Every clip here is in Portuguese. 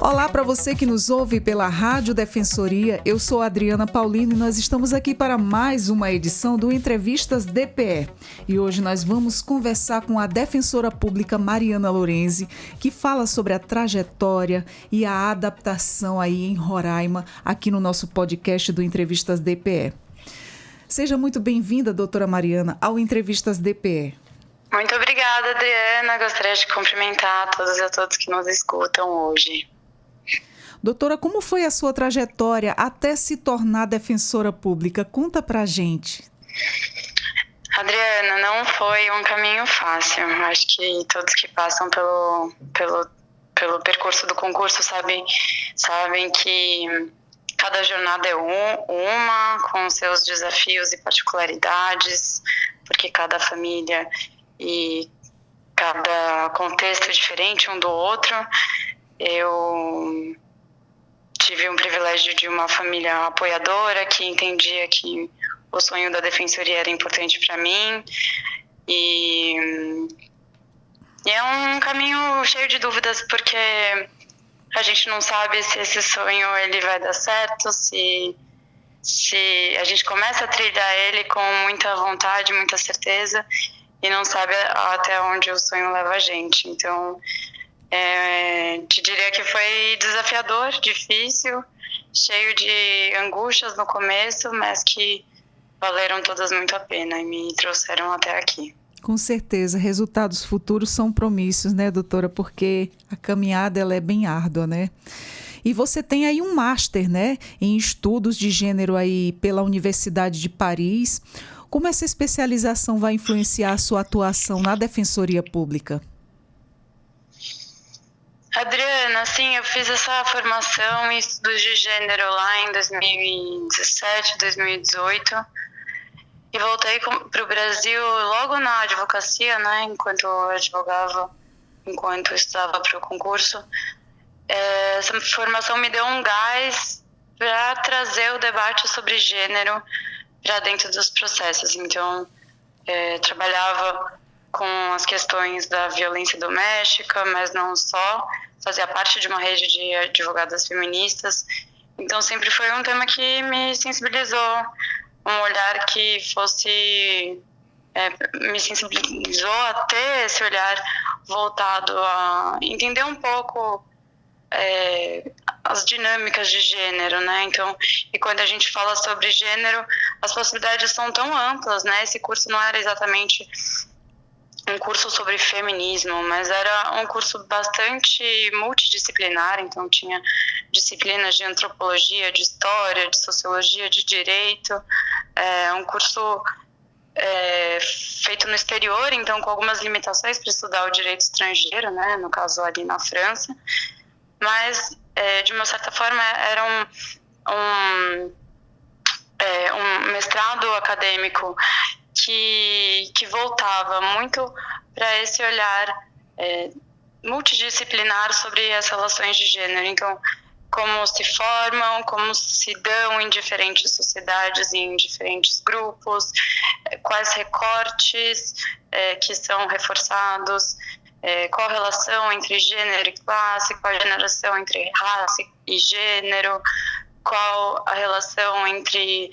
Olá para você que nos ouve pela Rádio Defensoria, eu sou Adriana Paulino e nós estamos aqui para mais uma edição do Entrevistas DPE. E hoje nós vamos conversar com a defensora pública Mariana Lorenzi, que fala sobre a trajetória e a adaptação aí em Roraima, aqui no nosso podcast do Entrevistas DPE. Seja muito bem-vinda, doutora Mariana, ao Entrevistas DPE. Muito obrigada, Adriana. Gostaria de cumprimentar todos e todos que nos escutam hoje. Doutora, como foi a sua trajetória até se tornar defensora pública? Conta pra gente. Adriana, não foi um caminho fácil. Acho que todos que passam pelo percurso do concurso sabem que cada jornada é uma, com seus desafios e particularidades, porque cada família e cada contexto é diferente um do outro. Eu tive um privilégio de uma família apoiadora que entendia que o sonho da defensoria era importante para mim e é um caminho cheio de dúvidas, porque a gente não sabe se esse sonho ele vai dar certo, se a gente começa a trilhar ele com muita vontade, muita certeza e não sabe até onde o sonho leva a gente. Então, te diria que foi desafiador, difícil, cheio de angústias no começo, mas que valeram todas muito a pena e me trouxeram até aqui. Com certeza, resultados futuros são promísseis, né, doutora? Porque a caminhada ela é bem árdua, né? E você tem aí um master, né, em estudos de gênero aí pela Universidade de Paris. Como essa especialização vai influenciar a sua atuação na Defensoria Pública? Adriana, sim, eu fiz essa formação em estudos de gênero lá em 2017, 2018 e voltei para o Brasil logo na advocacia, né, enquanto eu advogava, enquanto eu estudava para o concurso. Essa formação me deu um gás para trazer o debate sobre gênero para dentro dos processos. Então, trabalhava com as questões da violência doméstica, mas não só, fazia parte de uma rede de advogadas feministas. Então, sempre foi um tema que me sensibilizou, um olhar que fosse... me sensibilizou a ter esse olhar voltado a entender um pouco as dinâmicas de gênero, né? Então, e quando a gente fala sobre gênero, as possibilidades são tão amplas, né? Esse curso não era exatamente um curso sobre feminismo, mas era um curso bastante multidisciplinar, então tinha disciplinas de antropologia, de história, de sociologia, de direito, um curso feito no exterior, então com algumas limitações para estudar o direito estrangeiro, né? No caso ali na França, mas de uma certa forma era um mestrado acadêmico que voltava muito para esse olhar multidisciplinar sobre as relações de gênero. Então, como se formam, como se dão em diferentes sociedades e em diferentes grupos, quais recortes que são reforçados, qual a relação entre gênero e classe, qual a relação entre raça e gênero, qual a relação entre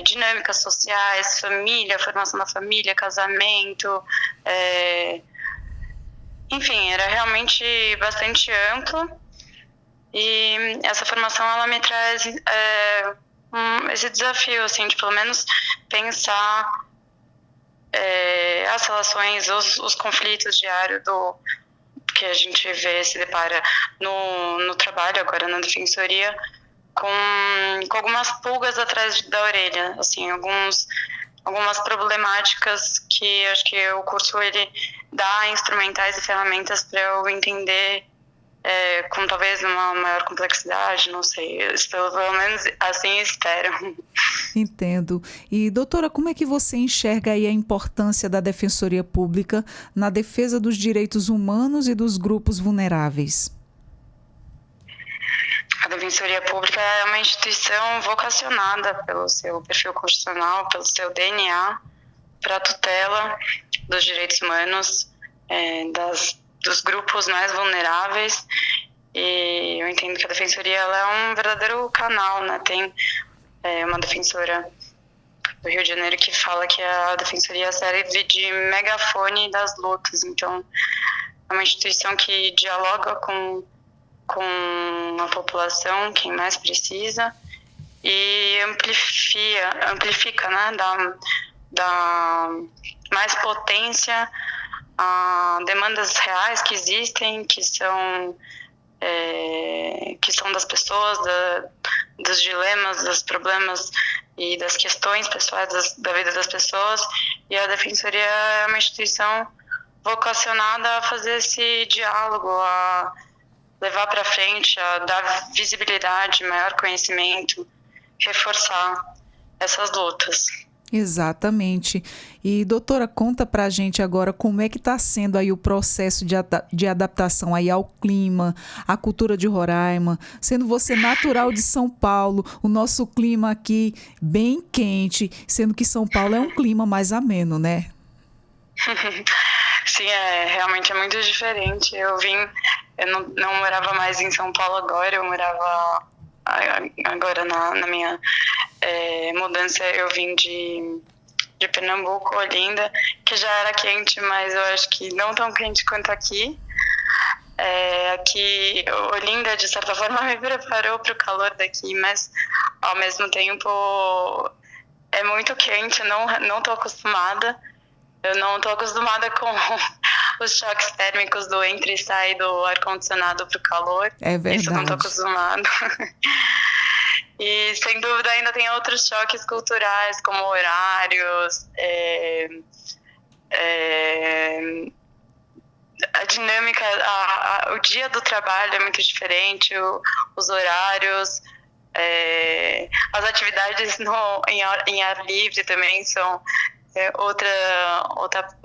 dinâmicas sociais, família, formação da família, casamento, enfim, era realmente bastante amplo. E essa formação, ela me traz esse desafio, assim, de pelo menos pensar as relações, os conflitos diários que a gente vê, se depara no trabalho, agora na defensoria, com algumas pulgas atrás da orelha, assim, algumas problemáticas que acho que o curso ele dá instrumentais e ferramentas para eu entender com talvez uma maior complexidade, não sei, pelo menos assim espero. Entendo. E, doutora, como é que você enxerga aí a importância da Defensoria Pública na defesa dos direitos humanos e dos grupos vulneráveis? A Defensoria Pública é uma instituição vocacionada pelo seu perfil constitucional, pelo seu DNA, para a tutela dos direitos humanos, dos grupos mais vulneráveis E eu entendo que a defensoria ela é um verdadeiro canal, né? Tem uma defensora do Rio de Janeiro que fala que a defensoria serve de megafone das lutas. Então, é uma instituição que dialoga com a população, quem mais precisa, e amplifica, né? Dá mais potência a demandas reais que existem, que são das pessoas, dos dilemas, dos problemas e das questões pessoais da vida das pessoas. E a Defensoria é uma instituição vocacionada a fazer esse diálogo, a levar para frente, a dar visibilidade, maior conhecimento, reforçar essas lutas. Exatamente. E, doutora, conta pra gente agora como é que está sendo aí o processo de adaptação aí ao clima, à cultura de Roraima, sendo você natural de São Paulo, o nosso clima aqui bem quente, sendo que São Paulo é um clima mais ameno, né? Sim, realmente é muito diferente. Eu não morava mais em São Paulo agora, eu morava agora na minha mudança, eu vim de Pernambuco, Olinda, que já era quente, mas eu acho que não tão quente quanto aqui. Aqui, Olinda, de certa forma, me preparou para o calor daqui, mas ao mesmo tempo é muito quente, não estou acostumada. Eu não estou acostumada com os choques térmicos do entra e sai do ar-condicionado para o calor. É verdade. Isso eu não estou acostumada. E, sem dúvida, ainda tem outros choques culturais, como horários, a dinâmica, o dia do trabalho é muito diferente, os horários, as atividades em ar livre também são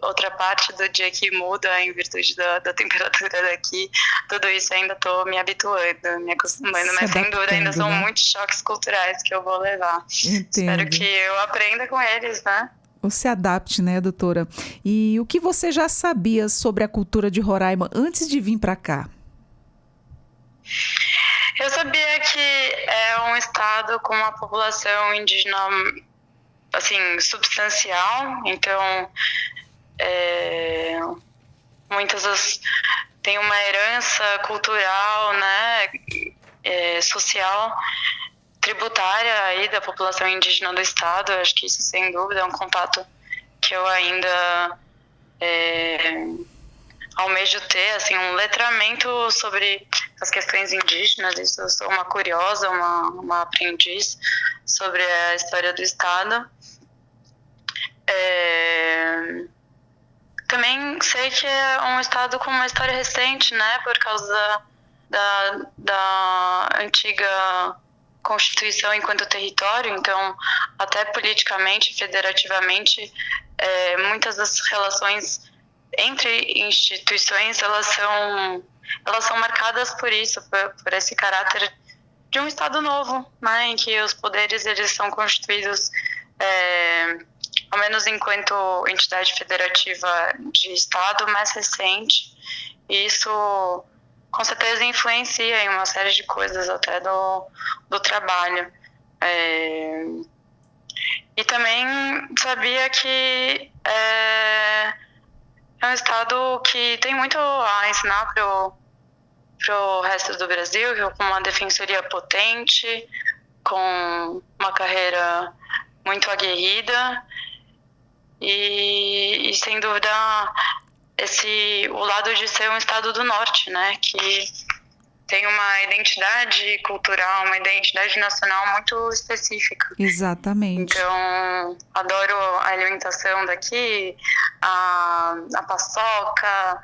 outra parte do dia que muda em virtude da temperatura daqui. Tudo isso ainda estou me habituando, me acostumando, mas sem dúvida ainda são muitos choques culturais que eu vou levar. Entendo. Espero que eu aprenda com eles, né? Ou se adapte, né, doutora? E o que você já sabia sobre a cultura de Roraima antes de vir para cá? Eu sabia que é um estado com uma população indígena assim, substancial, então tem uma herança cultural, né, social, tributária aí da população indígena do estado. Eu acho que isso, sem dúvida, é um contato que eu ainda almejo ter, assim, um letramento sobre as questões indígenas. Isso, eu sou uma curiosa, uma aprendiz sobre a história do estado. Também sei que é um estado com uma história recente, né, por causa da antiga Constituição enquanto território. Então, até politicamente, federativamente, muitas das relações entre instituições elas são marcadas por isso, por esse caráter de um estado novo, né, em que os poderes eles são constituídos ao menos enquanto entidade federativa de estado mais recente. E isso com certeza influencia em uma série de coisas até do trabalho. E também sabia que é um estado que tem muito a ensinar pro resto do Brasil, com uma defensoria potente, com uma carreira muito aguerrida e sem dúvida o lado de ser um estado do norte, né, que tem uma identidade cultural, uma identidade nacional muito específica. Exatamente. Então, adoro a alimentação daqui, a paçoca,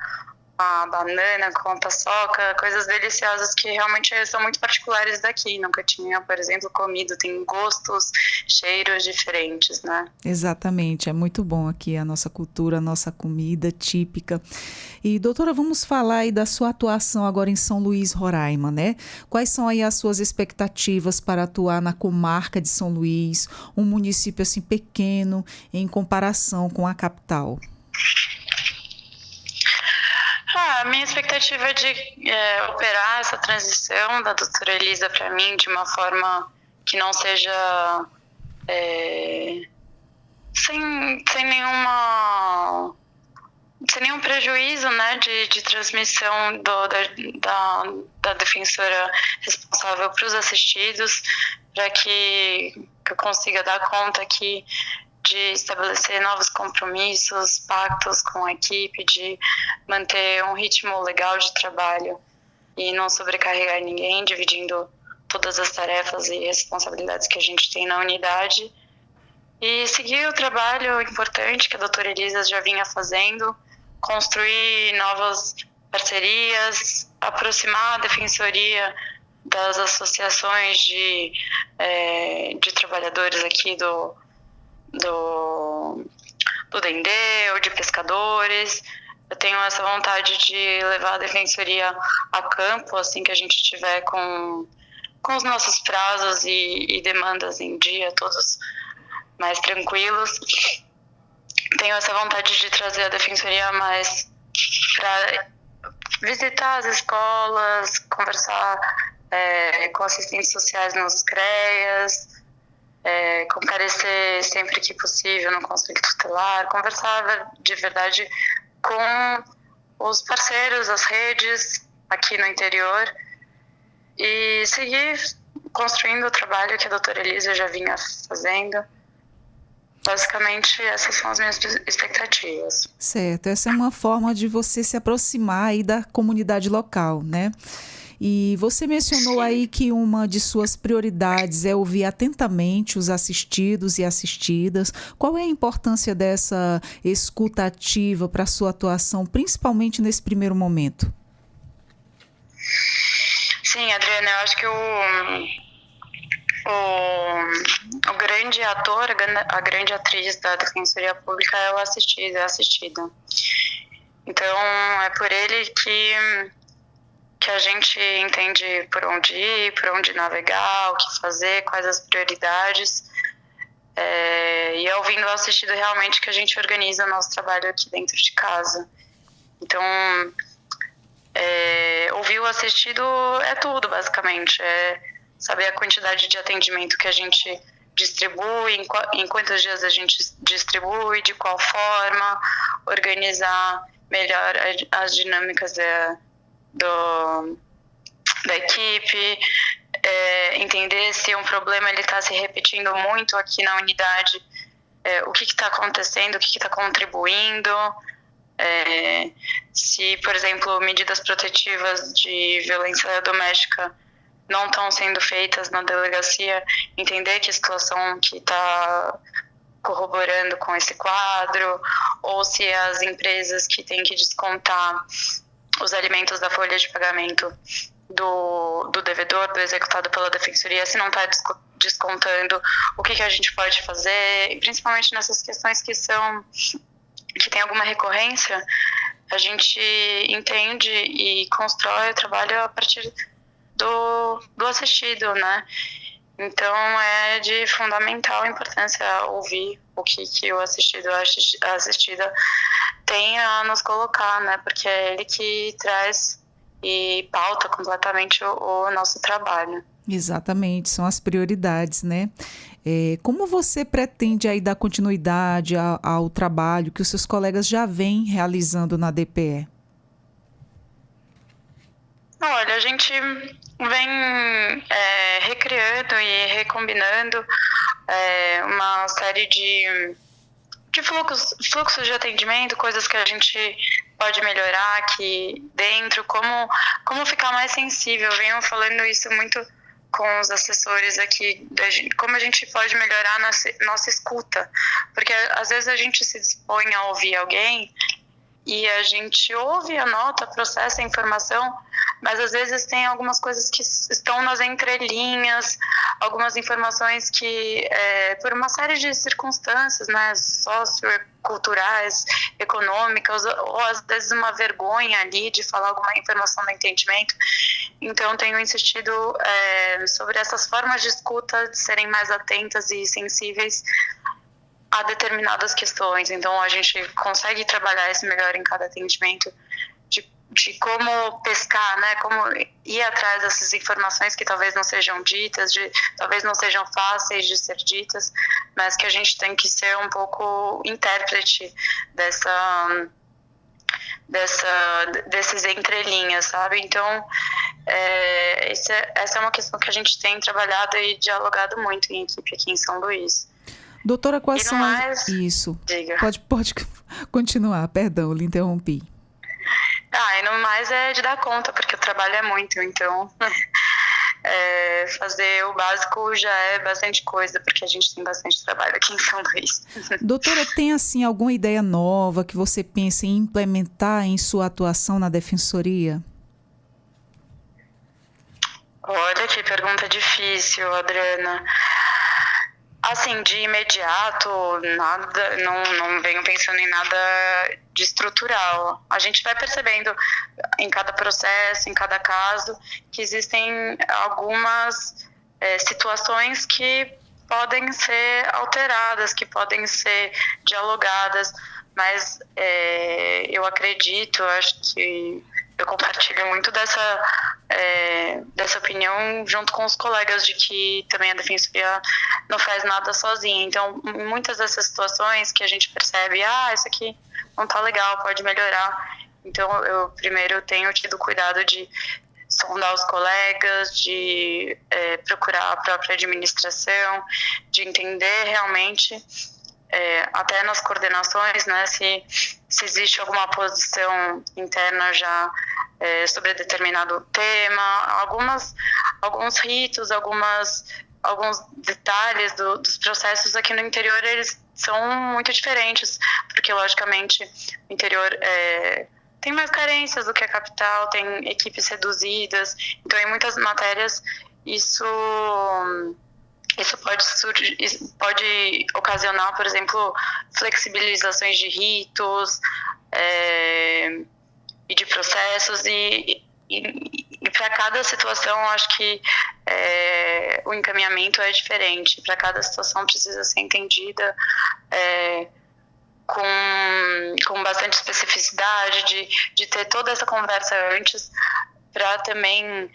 a banana com a paçoca, coisas deliciosas que realmente são muito particulares daqui. Nunca tinha, por exemplo, comido. Tem gostos, cheiros diferentes, né? Exatamente. É muito bom aqui a nossa cultura, a nossa comida típica. E, doutora, vamos falar aí da sua atuação agora em São Luís, Roraima, né? Quais são aí as suas expectativas para atuar na comarca de São Luís, um município assim pequeno em comparação com a capital? A minha expectativa é de operar essa transição da doutora Elisa para mim de uma forma que não seja sem nenhum prejuízo, né, de transmissão da defensora responsável para os assistidos, para que eu consiga dar conta aqui de estabelecer novos compromissos, pactos com a equipe, de manter um ritmo legal de trabalho e não sobrecarregar ninguém, dividindo todas as tarefas e responsabilidades que a gente tem na unidade, e seguir o trabalho importante que a doutora Elisa já vinha fazendo, construir novas parcerias, aproximar a defensoria das associações de trabalhadores aqui do Dendê ou de pescadores. Eu tenho essa vontade de levar a defensoria a campo, assim que a gente tiver com os nossos prazos e demandas em dia, todos mais tranquilos. Tenho essa vontade de trazer a defensoria mais para visitar as escolas, conversar com assistentes sociais nos CREAs, comparecer sempre que possível no Conselho Tutelar, conversar de verdade com os parceiros, as redes aqui no interior e seguir construindo o trabalho que a doutora Elisa já vinha fazendo. Basicamente, essas são as minhas expectativas. Certo, essa é uma forma de você se aproximar aí da comunidade local, né? E você mencionou aí que uma de suas prioridades é ouvir atentamente os assistidos e assistidas. Qual é a importância dessa escuta ativa para a sua atuação, principalmente nesse primeiro momento? Sim, Adriana, eu acho que o grande ator, a grande atriz da Defensoria Pública é o assistido, é a assistida. Então, é por ele que a gente entende por onde ir, por onde navegar, o que fazer, quais as prioridades. E é ouvindo o assistido realmente que a gente organiza o nosso trabalho aqui dentro de casa. Então, ouvir o assistido é tudo, basicamente. É saber a quantidade de atendimento que a gente distribui, em quantos dias a gente distribui, de qual forma, organizar melhor as dinâmicas da equipe, entender se um problema está se repetindo muito aqui na unidade, o que está acontecendo, o que está contribuindo, se, por exemplo, medidas protetivas de violência doméstica não estão sendo feitas na delegacia, entender que situação que está corroborando com esse quadro, ou se as empresas que têm que descontar os alimentos da folha de pagamento do devedor, do executado pela defensoria, se não está descontando, o que a gente pode fazer, e principalmente nessas questões que tem alguma recorrência, a gente entende e constrói o trabalho a partir do assistido, né? Então é de fundamental importância ouvir o que o assistido, a assistida tem a nos colocar, né? Porque é ele que traz e pauta completamente o nosso trabalho. Exatamente, são as prioridades, né? Como você pretende aí dar continuidade ao trabalho que os seus colegas já vêm realizando na DPE? Olha, a gente vem recriando e recombinando uma série de fluxos de atendimento, coisas que a gente pode melhorar aqui dentro, como ficar mais sensível. Eu venho falando isso muito com os assessores aqui, como a gente pode melhorar a nossa escuta, porque às vezes a gente se dispõe a ouvir alguém e a gente ouve, anota, processa a informação, mas às vezes tem algumas coisas que estão nas entrelinhas, algumas informações que, por uma série de circunstâncias, né, socioculturais, econômicas, ou às vezes uma vergonha ali de falar alguma informação do entendimento. Então, tenho insistido sobre essas formas de escuta, de serem mais atentas e sensíveis a determinadas questões. Então, a gente consegue trabalhar esse melhor em cada atendimento, de de como pescar, né? Como ir atrás dessas informações que talvez não sejam ditas, talvez não sejam fáceis de ser ditas, mas que a gente tem que ser um pouco intérprete desses entrelinhas, sabe? Então, essa é uma questão que a gente tem trabalhado e dialogado muito em equipe aqui em São Luís. Doutora, quais são Isso. Diga. Pode continuar, perdão, lhe interrompi. E no mais é de dar conta, porque o trabalho é muito, então fazer o básico já é bastante coisa, porque a gente tem bastante trabalho aqui em São Luís. Doutora, tem assim alguma ideia nova que você pensa em implementar em sua atuação na Defensoria? Olha que pergunta difícil, Adriana. Assim, de imediato, nada, não venho pensando em nada de estrutural. A gente vai percebendo em cada processo, em cada caso, que existem algumas situações que podem ser alteradas, que podem ser dialogadas, mas eu acredito, acho que eu compartilho muito dessa opinião junto com os colegas de que também a Defensoria não faz nada sozinha. Então, em muitas dessas situações que a gente percebe, isso aqui não está legal, pode melhorar. Então, eu primeiro tenho tido cuidado de sondar os colegas, de procurar a própria administração, de entender realmente, até nas coordenações, né, se existe alguma posição interna já sobre determinado tema, alguns ritos, alguns detalhes dos processos aqui no interior, eles são muito diferentes, porque logicamente o interior tem mais carências do que a capital, tem equipes reduzidas, então em muitas matérias isso pode ocasionar, por exemplo, flexibilizações de ritos e de processos, e para cada situação, acho que o encaminhamento é diferente. Para cada situação precisa ser entendida com bastante especificidade, de ter toda essa conversa antes, para também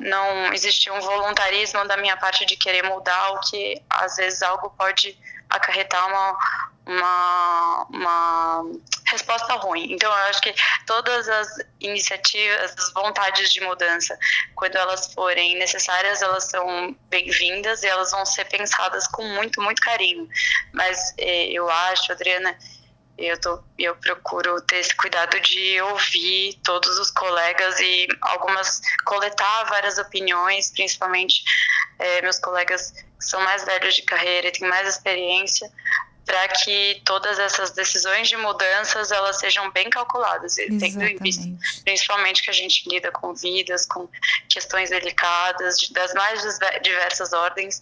não existir um voluntarismo da minha parte de querer mudar, o que às vezes algo pode acarretar uma resposta ruim. Então, eu acho que todas as iniciativas, as vontades de mudança, quando elas forem necessárias, elas são bem-vindas e elas vão ser pensadas com muito, muito carinho. Mas eu acho, Adriana, eu procuro ter esse cuidado de ouvir todos os colegas e coletar várias opiniões, principalmente meus colegas que são mais velhos de carreira e têm mais experiência, para que todas essas decisões de mudanças elas sejam bem calculadas, tendo em vista principalmente que a gente lida com vidas, com questões delicadas, das mais diversas ordens.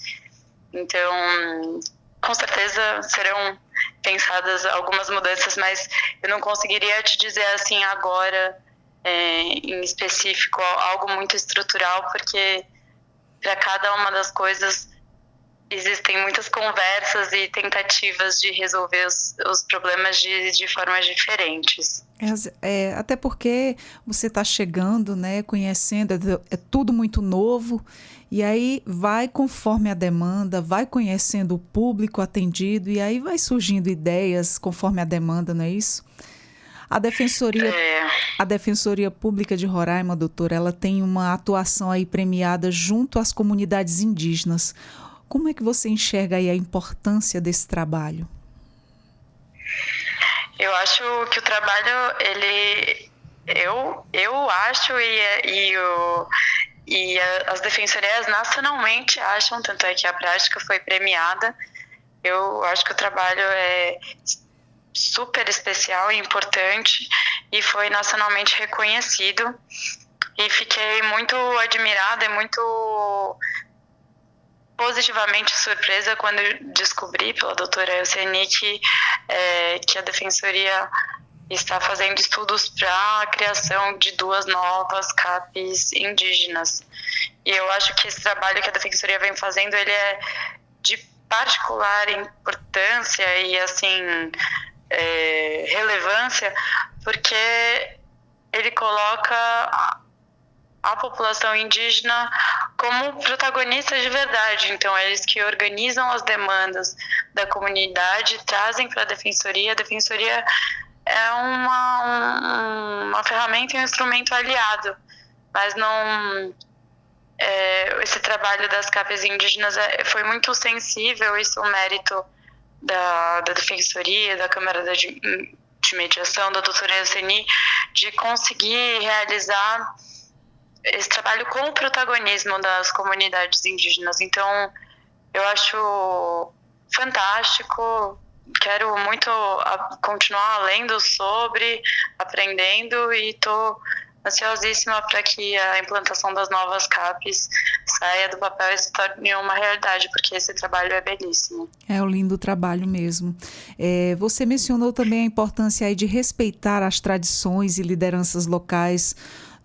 Então, com certeza serão pensadas algumas mudanças, mas eu não conseguiria te dizer assim agora, em específico, algo muito estrutural, porque para cada uma das coisas existem muitas conversas e tentativas de resolver os problemas de formas diferentes. Até porque você está chegando, né, conhecendo, é tudo muito novo, e aí vai conforme a demanda, vai conhecendo o público atendido, e aí vai surgindo ideias conforme a demanda, não é isso? A Defensoria Pública de Roraima, doutora, ela tem uma atuação aí premiada junto às comunidades indígenas. Como é que você enxerga aí a importância desse trabalho? Eu acho que o trabalho, eu acho e as defensorias nacionalmente acham, tanto é que a prática foi premiada. Eu acho que o trabalho é super especial e importante e foi nacionalmente reconhecido. E fiquei muito admirada e muito positivamente surpresa quando descobri pela doutora Elceni que a Defensoria está fazendo estudos para a criação de 2 novas CAPs indígenas. E eu acho que esse trabalho que a Defensoria vem fazendo, ele é de particular importância e, assim, relevância, porque ele coloca a população indígena como protagonistas de verdade. Então, eles que organizam as demandas da comunidade, trazem para a Defensoria. A Defensoria é uma ferramenta e um instrumento aliado, mas não... esse trabalho das CAPs indígenas foi muito sensível, isso é um mérito da Defensoria, da Câmara de Mediação, da doutora Euseni, de conseguir realizar esse trabalho com o protagonismo das comunidades indígenas. Então, eu acho fantástico, quero muito continuar lendo sobre, aprendendo, e estou ansiosíssima para que a implantação das novas CAPs saia do papel e se torne uma realidade, porque esse trabalho é belíssimo. É um lindo trabalho mesmo. Você mencionou também a importância aí de respeitar as tradições e lideranças locais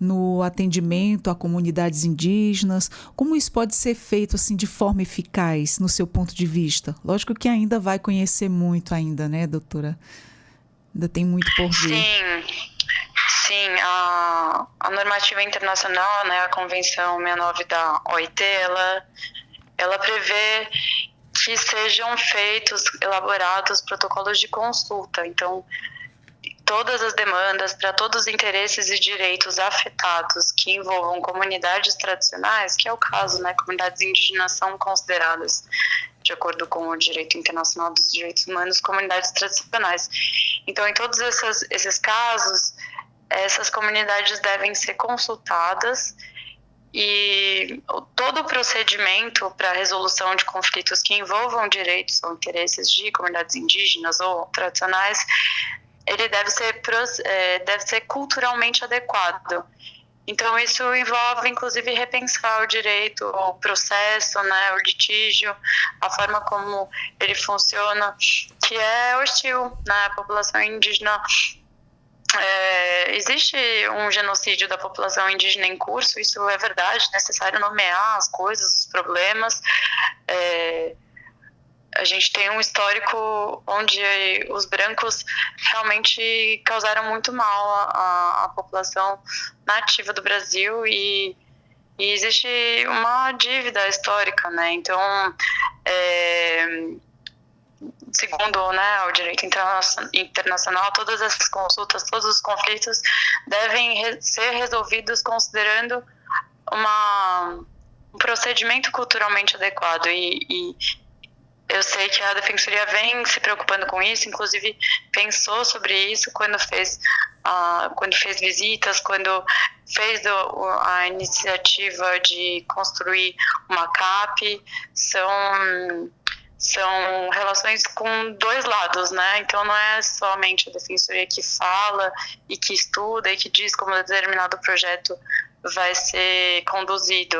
no atendimento a comunidades indígenas. Como isso pode ser feito assim, de forma eficaz, no seu ponto de vista? Lógico que ainda vai conhecer muito ainda, né, doutora? Ainda tem muito por ver. Sim, a normativa internacional, né, a Convenção 69 da OIT, ela prevê que sejam elaborados protocolos de consulta. Então, todas as demandas para todos os interesses e direitos afetados que envolvam comunidades tradicionais, que é o caso, né, comunidades indígenas são consideradas, de acordo com o direito internacional dos direitos humanos, comunidades tradicionais. Então, em todos esses casos, essas comunidades devem ser consultadas, e todo o procedimento para a resolução de conflitos que envolvam direitos ou interesses de comunidades indígenas ou tradicionais, ele deve ser culturalmente adequado. Então, isso envolve, inclusive, repensar o direito, o processo, né, o litígio, a forma como ele funciona, que é hostil, né? A população indígena... existe um genocídio da população indígena em curso, isso é verdade, necessário nomear as coisas, os problemas. A gente tem um histórico onde os brancos realmente causaram muito mal à população nativa do Brasil, e existe uma dívida histórica, né? Então, segundo, né, o direito internacional, todas essas consultas, todos os conflitos devem ser resolvidos considerando um procedimento culturalmente adequado, e eu sei que a Defensoria vem se preocupando com isso, inclusive pensou sobre isso quando fez visitas, quando fez a iniciativa de construir uma CAP. São relações com dois lados, né? Então, não é somente a Defensoria que fala e que estuda e que diz como determinado projeto vai ser conduzido.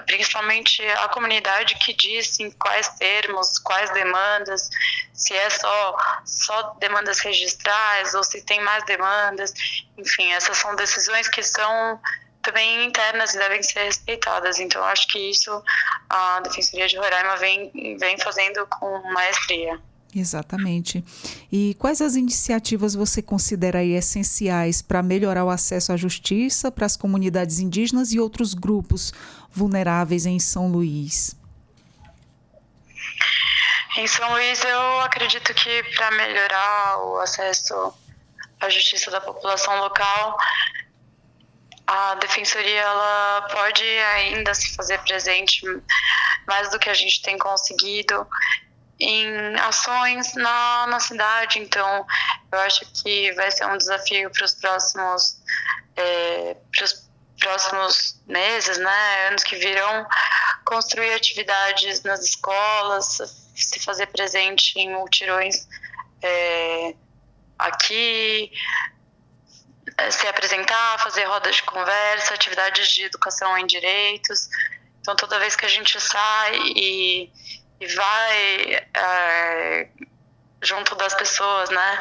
Principalmente a comunidade que diz em quais termos, quais demandas, se é só demandas registrais ou se tem mais demandas. Enfim, essas são decisões que são também internas e devem ser respeitadas. Então, acho que isso a Defensoria de Roraima vem fazendo com maestria. Exatamente. E quais as iniciativas você considera aí essenciais para melhorar o acesso à justiça para as comunidades indígenas e outros grupos vulneráveis em São Luís? Em São Luís, eu acredito que para melhorar o acesso à justiça da população local, a Defensoria ela pode ainda se fazer presente mais do que a gente tem conseguido em ações na cidade. Então, eu acho que vai ser um desafio para os próximos meses, né, anos que virão, construir atividades nas escolas, se fazer presente em multirões aqui, se apresentar, fazer rodas de conversa, atividades de educação em direitos. Então, toda vez que a gente sai e vai junto das pessoas, né,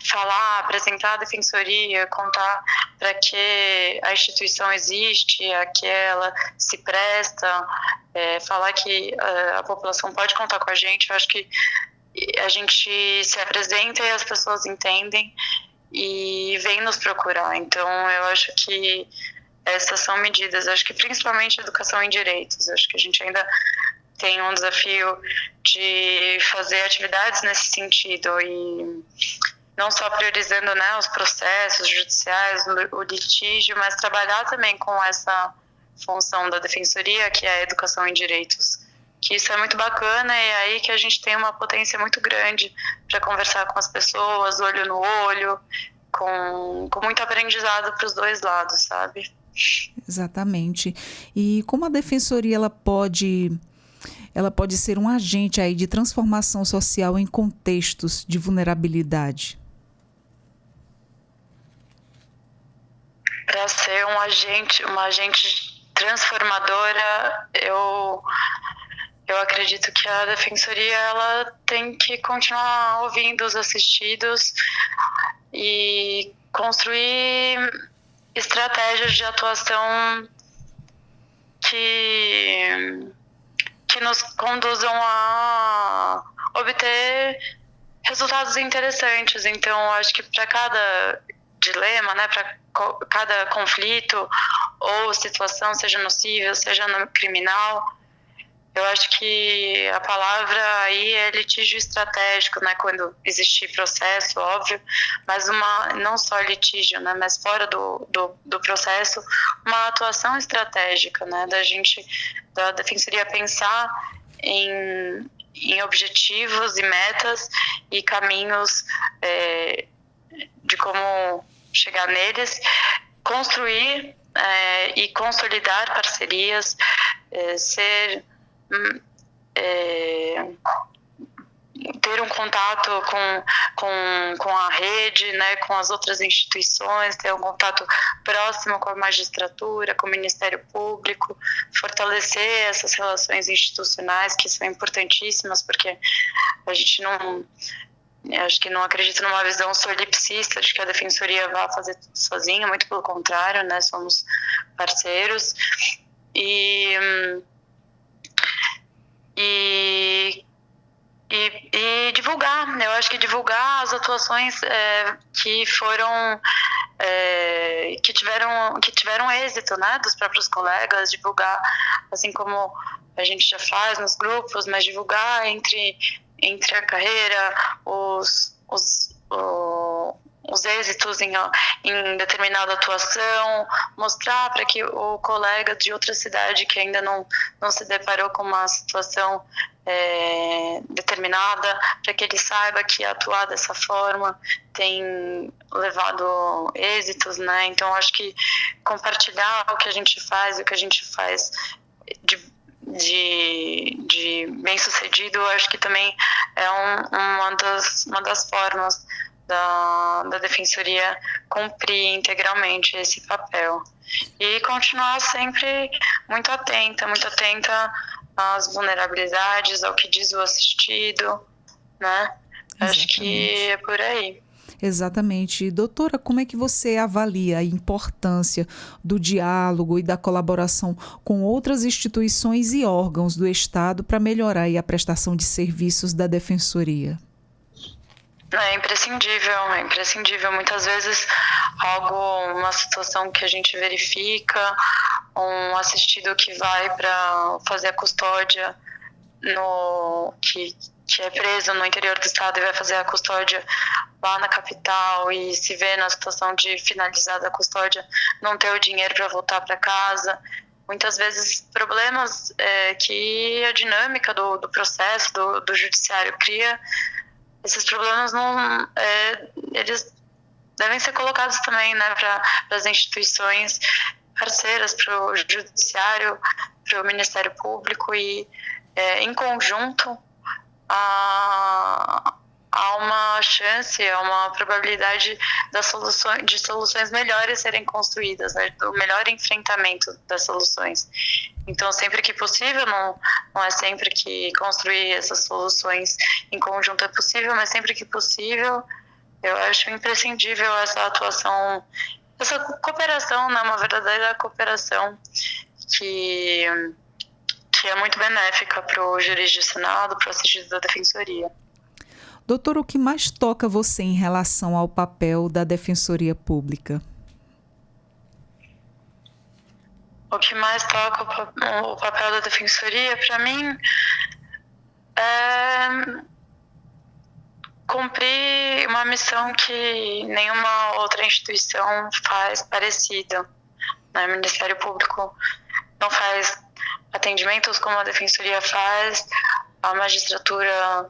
falar, apresentar a Defensoria, contar para que a instituição existe, a que ela se presta, falar que a população pode contar com a gente. Eu acho que a gente se apresenta e as pessoas entendem, e vêm nos procurar. Então, eu acho que essas são medidas, acho que principalmente educação em direitos. Acho que a gente ainda tem um desafio de fazer atividades nesse sentido e não só priorizando, né, os processos judiciais, o litígio, mas trabalhar também com essa função da defensoria, que é a educação em direitos. Que isso é muito bacana e é aí que a gente tem uma potência muito grande para conversar com as pessoas, olho no olho, com muito aprendizado para os dois lados, sabe? Exatamente. E como a defensoria ela pode ser um agente aí de transformação social em contextos de vulnerabilidade? Para ser uma agente transformadora, eu acredito que a defensoria ela tem que continuar ouvindo os assistidos e construir estratégias de atuação que nos conduzam a obter resultados interessantes. Então, acho que para cada dilema, né, para cada conflito ou situação, seja no civil, seja no criminal, eu acho que a palavra aí é litígio estratégico, né? Quando existir processo, óbvio, mas não só litígio, né? Mas fora do processo, uma atuação estratégica, né? Da defensoria pensar em objetivos e metas e caminhos de como chegar neles, construir e consolidar parcerias, ter um contato com a rede, né, com as outras instituições, ter um contato próximo com a magistratura, com o Ministério Público, fortalecer essas relações institucionais que são importantíssimas, porque a gente acho que não acredito numa visão solipsista de que a defensoria vá fazer tudo sozinha, muito pelo contrário, né, somos parceiros e divulgar, né? Eu acho que divulgar as atuações que foram que tiveram êxito, né, dos próprios colegas, divulgar assim como a gente já faz nos grupos, mas divulgar entre a carreira os êxitos em determinada atuação, mostrar para que o colega de outra cidade que ainda não se deparou com uma situação determinada, para que ele saiba que atuar dessa forma tem levado êxitos, né? Então, acho que compartilhar o que a gente faz e o que a gente faz de bem sucedido, acho que também é uma das formas da defensoria cumprir integralmente esse papel. E continuar sempre muito atenta às vulnerabilidades, ao que diz o assistido, né? Exatamente. Acho que é por aí. Exatamente. Doutora, como é que você avalia a importância do diálogo e da colaboração com outras instituições e órgãos do Estado para melhorar a prestação de serviços da defensoria? É imprescindível. Muitas vezes uma situação que a gente verifica, um assistido que vai para fazer a custódia, que é preso no interior do estado e vai fazer a custódia lá na capital e se vê na situação de finalizar a custódia, não ter o dinheiro para voltar para casa. Muitas vezes problemas que a dinâmica do processo, do judiciário cria. Esses problemas eles devem ser colocados também, né, para as instituições parceiras, para o judiciário, para o Ministério Público e em conjunto há uma chance, há uma probabilidade de soluções melhores serem construídas, né, do melhor enfrentamento das soluções. Então, sempre que possível, não é sempre que construir essas soluções em conjunto é possível, mas sempre que possível, eu acho imprescindível essa atuação, essa cooperação, né, uma verdadeira cooperação que é muito benéfica para o jurisdicionado, para o assistido da defensoria. Doutora, o que mais toca você em relação ao papel da Defensoria Pública? O que mais toca o papel da Defensoria, para mim, é cumprir uma missão que nenhuma outra instituição faz parecida. O Ministério Público não faz atendimentos como a Defensoria faz, a magistratura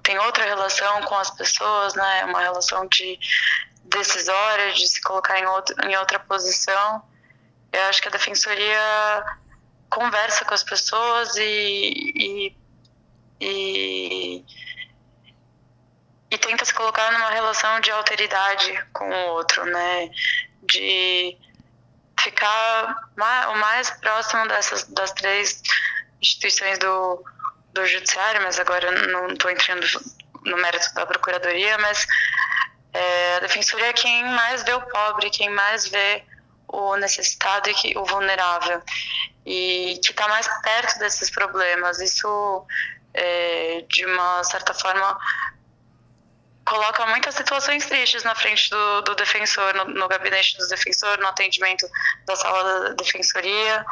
tem outra relação com as pessoas, né? Uma relação decisória, de se colocar em outra posição. Eu acho que a Defensoria conversa com as pessoas e tenta se colocar numa relação de alteridade com o outro, né? De ficar o mais próximo das três instituições do Judiciário, mas agora eu não estou entrando no mérito da Procuradoria, mas a Defensoria é quem mais vê o pobre, quem mais vê o necessitado e o vulnerável, e que está mais perto desses problemas. Isso, de uma certa forma, coloca muitas situações tristes na frente do defensor, no gabinete do defensor, no atendimento da sala da defensoria,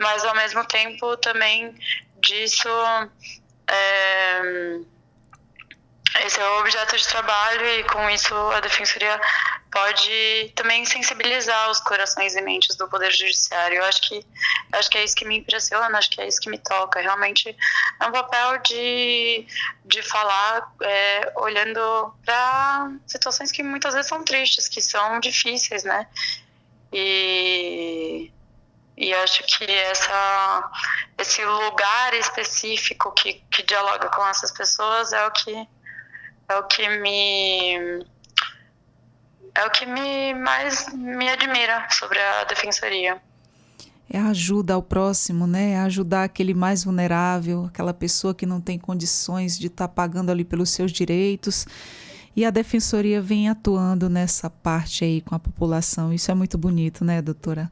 mas ao mesmo tempo também disso esse é o objeto de trabalho, e com isso a defensoria pode também sensibilizar os corações e mentes do Poder Judiciário. Eu acho que é isso que me impressiona, acho que é isso que me toca. Realmente é um papel de falar olhando para situações que muitas vezes são tristes, que são difíceis, né? E acho que esse lugar específico que dialoga com essas pessoas é o que mais me admira sobre a Defensoria. É a ajuda ao próximo, né? É ajudar aquele mais vulnerável, aquela pessoa que não tem condições de estar pagando ali pelos seus direitos. E a Defensoria vem atuando nessa parte aí com a população. Isso é muito bonito, né, doutora?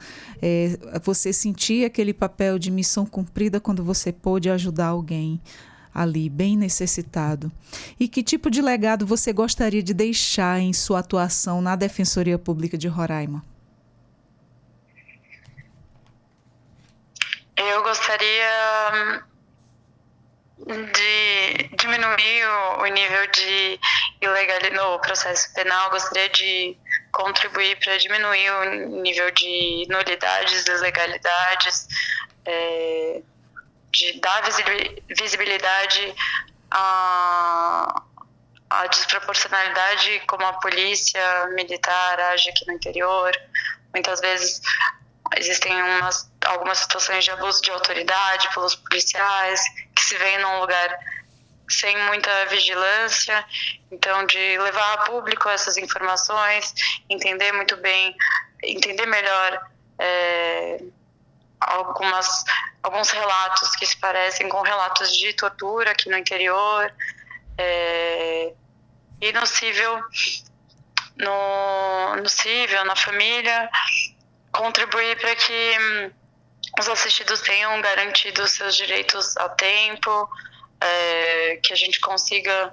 Você sentir aquele papel de missão cumprida quando você pôde ajudar alguém ali, bem necessitado. E que tipo de legado você gostaria de deixar em sua atuação na Defensoria Pública de Roraima? Eu gostaria de diminuir o nível de ilegalidade no processo penal, gostaria de contribuir para diminuir o nível de nulidades, ilegalidades, de dar visibilidade à desproporcionalidade como a polícia militar age aqui no interior. Muitas vezes existem algumas situações de abuso de autoridade pelos policiais, que se veem num lugar sem muita vigilância. Então, de levar a público essas informações, entender melhor alguns relatos que se parecem com relatos de tortura aqui no interior, e no cível, na família, contribuir para que os assistidos tenham garantido seus direitos a tempo, que a gente consiga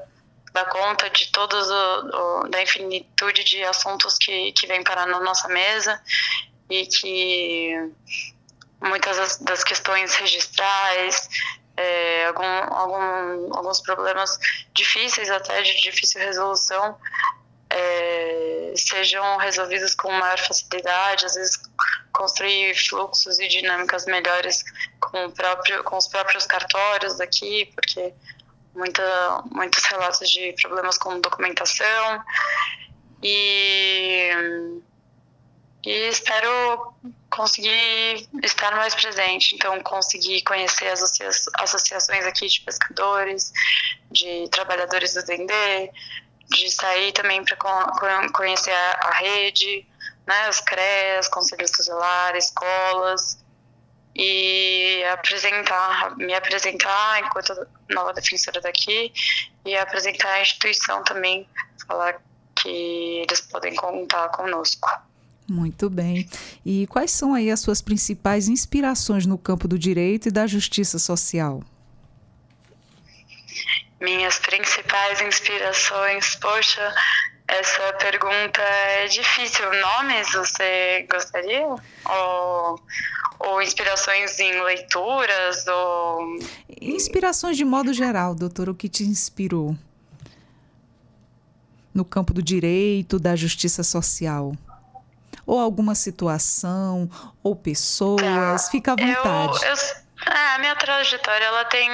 dar conta de da infinitude de assuntos que vem parar na nossa mesa, e que muitas das questões registrais, alguns problemas difíceis, até de difícil resolução, sejam resolvidos com maior facilidade. Às vezes construir fluxos e dinâmicas melhores com os próprios cartórios daqui, porque muitos relatos de problemas com documentação, e espero conseguir estar mais presente, então conseguir conhecer as associações aqui de pescadores, de trabalhadores do Dendê, de sair também para conhecer a rede, né, os CREAs, conselhos tutelares, escolas, e me apresentar enquanto nova defensora daqui, e apresentar a instituição também, falar que eles podem contar conosco. Muito bem. E quais são aí as suas principais inspirações no campo do direito e da justiça social? minhas principais inspirações. Poxa, essa pergunta é difícil. Nomes você gostaria? Ou inspirações em leituras? Inspirações de modo geral, doutora, o que te inspirou? No campo do direito, da justiça social? Ou alguma situação, ou pessoas? Fica à vontade. A minha trajetória ela tem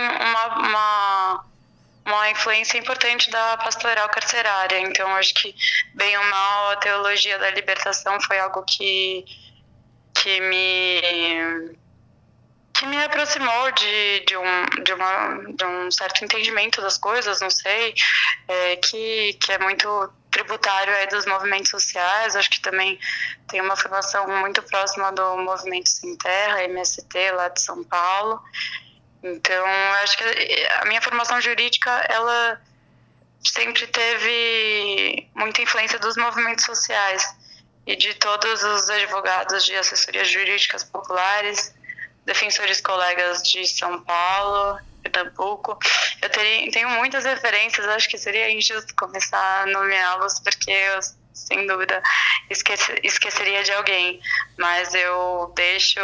uma influência importante da pastoral carcerária. Então, acho que, bem ou mal, a teologia da libertação foi algo que me aproximou de um certo entendimento das coisas, não sei, que é muito tributário aí dos movimentos sociais. Acho que também tem uma formação muito próxima do Movimento Sem Terra, MST, lá de São Paulo. Então, acho que a minha formação jurídica, ela sempre teve muita influência dos movimentos sociais e de todos os advogados de assessorias jurídicas populares, defensores colegas de São Paulo, Pernambuco. Eu tenho muitas referências, acho que seria injusto começar a nomeá-los, porque eu, sem dúvida, esqueceria de alguém, mas eu deixo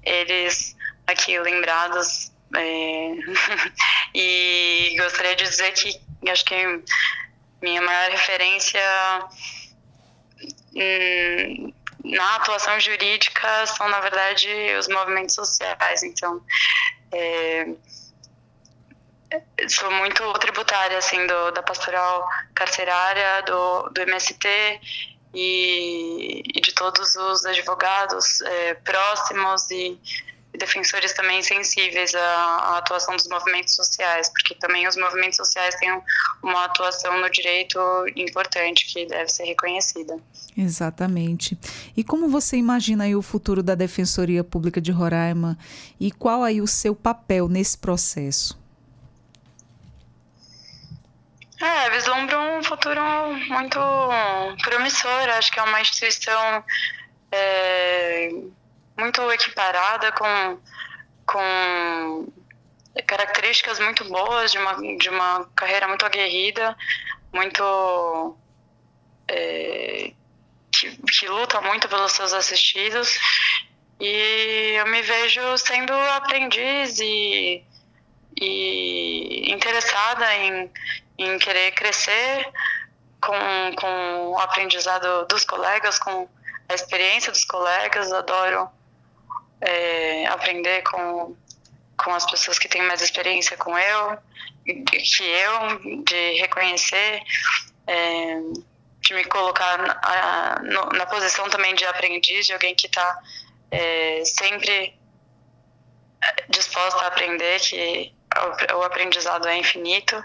eles aqui lembrados, e gostaria de dizer que acho que minha maior referência na atuação jurídica são, na verdade, os movimentos sociais. Então, sou muito tributária assim, da pastoral carcerária, do MST e de todos os advogados próximos e defensores também sensíveis à atuação dos movimentos sociais, porque também os movimentos sociais têm uma atuação no direito importante que deve ser reconhecida. Exatamente. E como você imagina aí o futuro da Defensoria Pública de Roraima e qual aí o seu papel nesse processo? Vislumbro um futuro muito promissor. Acho que é uma instituição muito equiparada, com características muito boas, de uma carreira muito aguerrida, muito que luta muito pelos seus assistidos, e eu me vejo sendo aprendiz e interessada em querer crescer com o aprendizado dos colegas, com a experiência dos colegas. Adoro aprender com as pessoas que têm mais experiência que eu, de reconhecer, de me colocar na posição também de aprendiz, de alguém que está sempre disposta a aprender, que o aprendizado é infinito.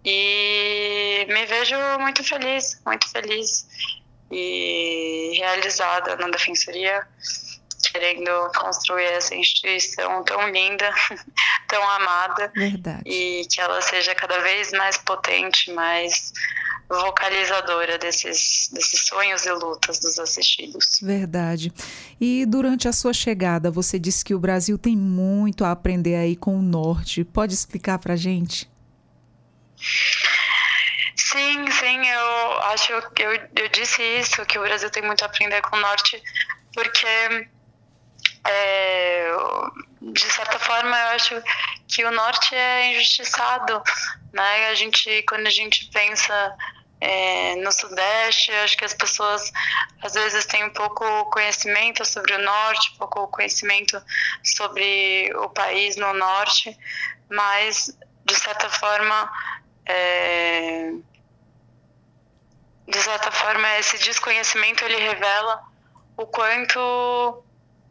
E me vejo muito feliz e realizada na Defensoria, querendo construir essa instituição tão linda, tão amada. Verdade. E que ela seja cada vez mais potente, mais vocalizadora desses sonhos e lutas dos assistidos. Verdade. E durante a sua chegada, você disse que o Brasil tem muito a aprender aí com o Norte. Pode explicar pra gente? Sim, eu acho que eu disse isso, que o Brasil tem muito a aprender com o Norte, porque de certa forma eu acho que o Norte é injustiçado, né? Quando a gente pensa no Sudeste, eu acho que as pessoas às vezes têm um pouco conhecimento sobre o Norte, pouco conhecimento sobre o país no Norte, mas de certa forma esse desconhecimento ele revela o quanto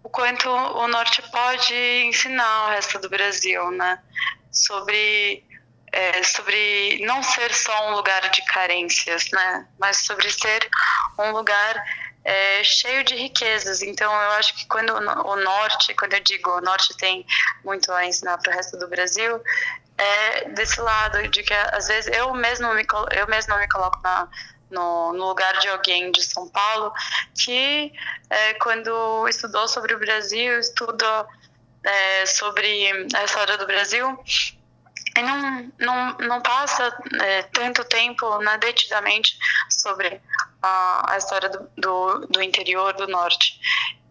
o Norte pode ensinar ao resto do Brasil, né? Sobre não ser só um lugar de carências, né? Mas sobre ser um lugar cheio de riquezas. Então, eu acho que quando eu digo o Norte tem muito a ensinar para o resto do Brasil, desse lado de que às vezes eu mesmo me coloco no lugar de alguém de São Paulo que quando estudou sobre o Brasil, estudou sobre a história do Brasil, e não passa tanto tempo, né, detidamente sobre a história do interior do norte.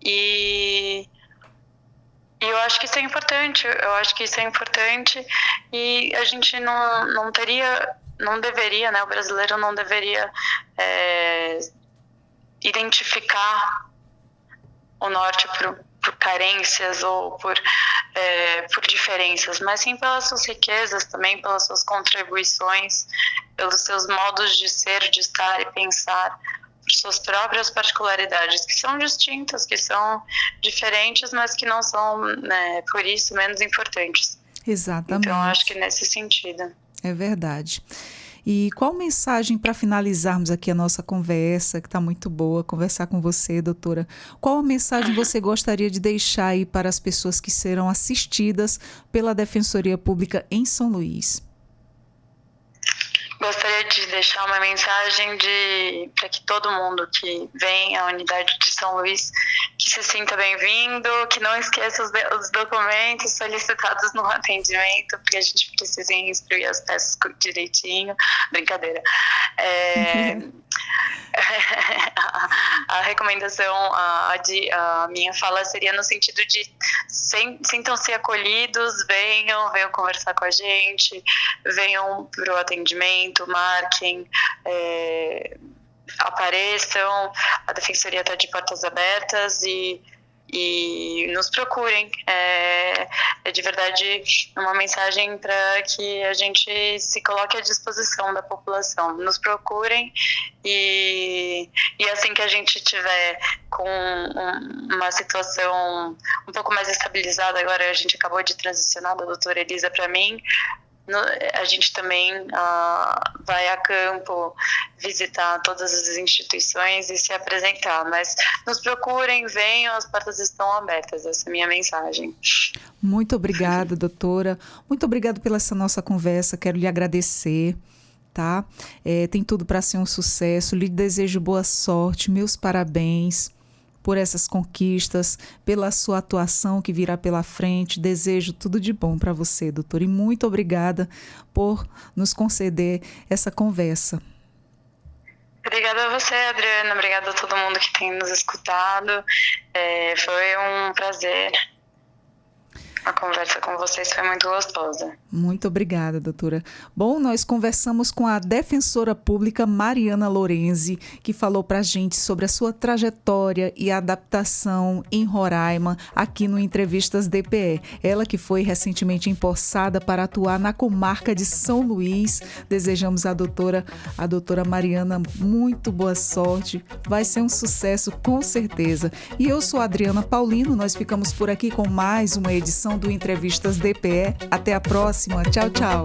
E eu acho que isso é importante, e a gente não deveria, né, o brasileiro não deveria identificar o norte por carências ou por diferenças, mas sim pelas suas riquezas também, pelas suas contribuições, pelos seus modos de ser, de estar e pensar, por suas próprias particularidades, que são distintas, que são diferentes, mas que não são, né, por isso, menos importantes. Exatamente. Então, acho que nesse sentido. É verdade. E qual mensagem, para finalizarmos aqui a nossa conversa, que está muito boa, conversar com você, doutora, qual mensagem você gostaria de deixar aí para as pessoas que serão assistidas pela Defensoria Pública em São Luís? Gostaria de deixar uma mensagem para que todo mundo que vem à unidade de São Luís, que se sinta bem-vindo, que não esqueça os documentos solicitados no atendimento, porque a gente precisa instruir as peças direitinho. Brincadeira. A recomendação, a minha fala seria no sentido de sintam-se acolhidos, venham conversar com a gente, venham para o atendimento, marquem, apareçam, a Defensoria está de portas abertas e nos procurem. É de verdade uma mensagem para que a gente se coloque à disposição da população. Nos procurem e assim que a gente tiver com uma situação um pouco mais estabilizada, agora a gente acabou de transicionar da doutora Elisa para mim, a gente também vai a campo visitar todas as instituições e se apresentar, mas nos procurem, venham, as portas estão abertas, essa é a minha mensagem. Muito obrigada, doutora, muito obrigada pela essa nossa conversa, quero lhe agradecer, tá? Tem tudo para ser um sucesso, lhe desejo boa sorte, meus parabéns por essas conquistas, pela sua atuação que virá pela frente. Desejo tudo de bom para você, doutora, e muito obrigada por nos conceder essa conversa. Obrigada a você, Adriana, obrigada a todo mundo que tem nos escutado. Foi um prazer. A conversa com vocês foi muito gostosa. Muito obrigada, doutora. Bom, nós conversamos com a defensora pública Mariana Lorenzi, que falou para a gente sobre a sua trajetória e adaptação em Roraima, aqui no Entrevistas DPE. Ela que foi recentemente empossada para atuar na comarca de São Luís. Desejamos à doutora Mariana muito boa sorte. Vai ser um sucesso, com certeza. E eu sou a Adriana Paulino. Nós ficamos por aqui com mais uma edição do Entrevistas DPE. Até a próxima. Tchau, tchau.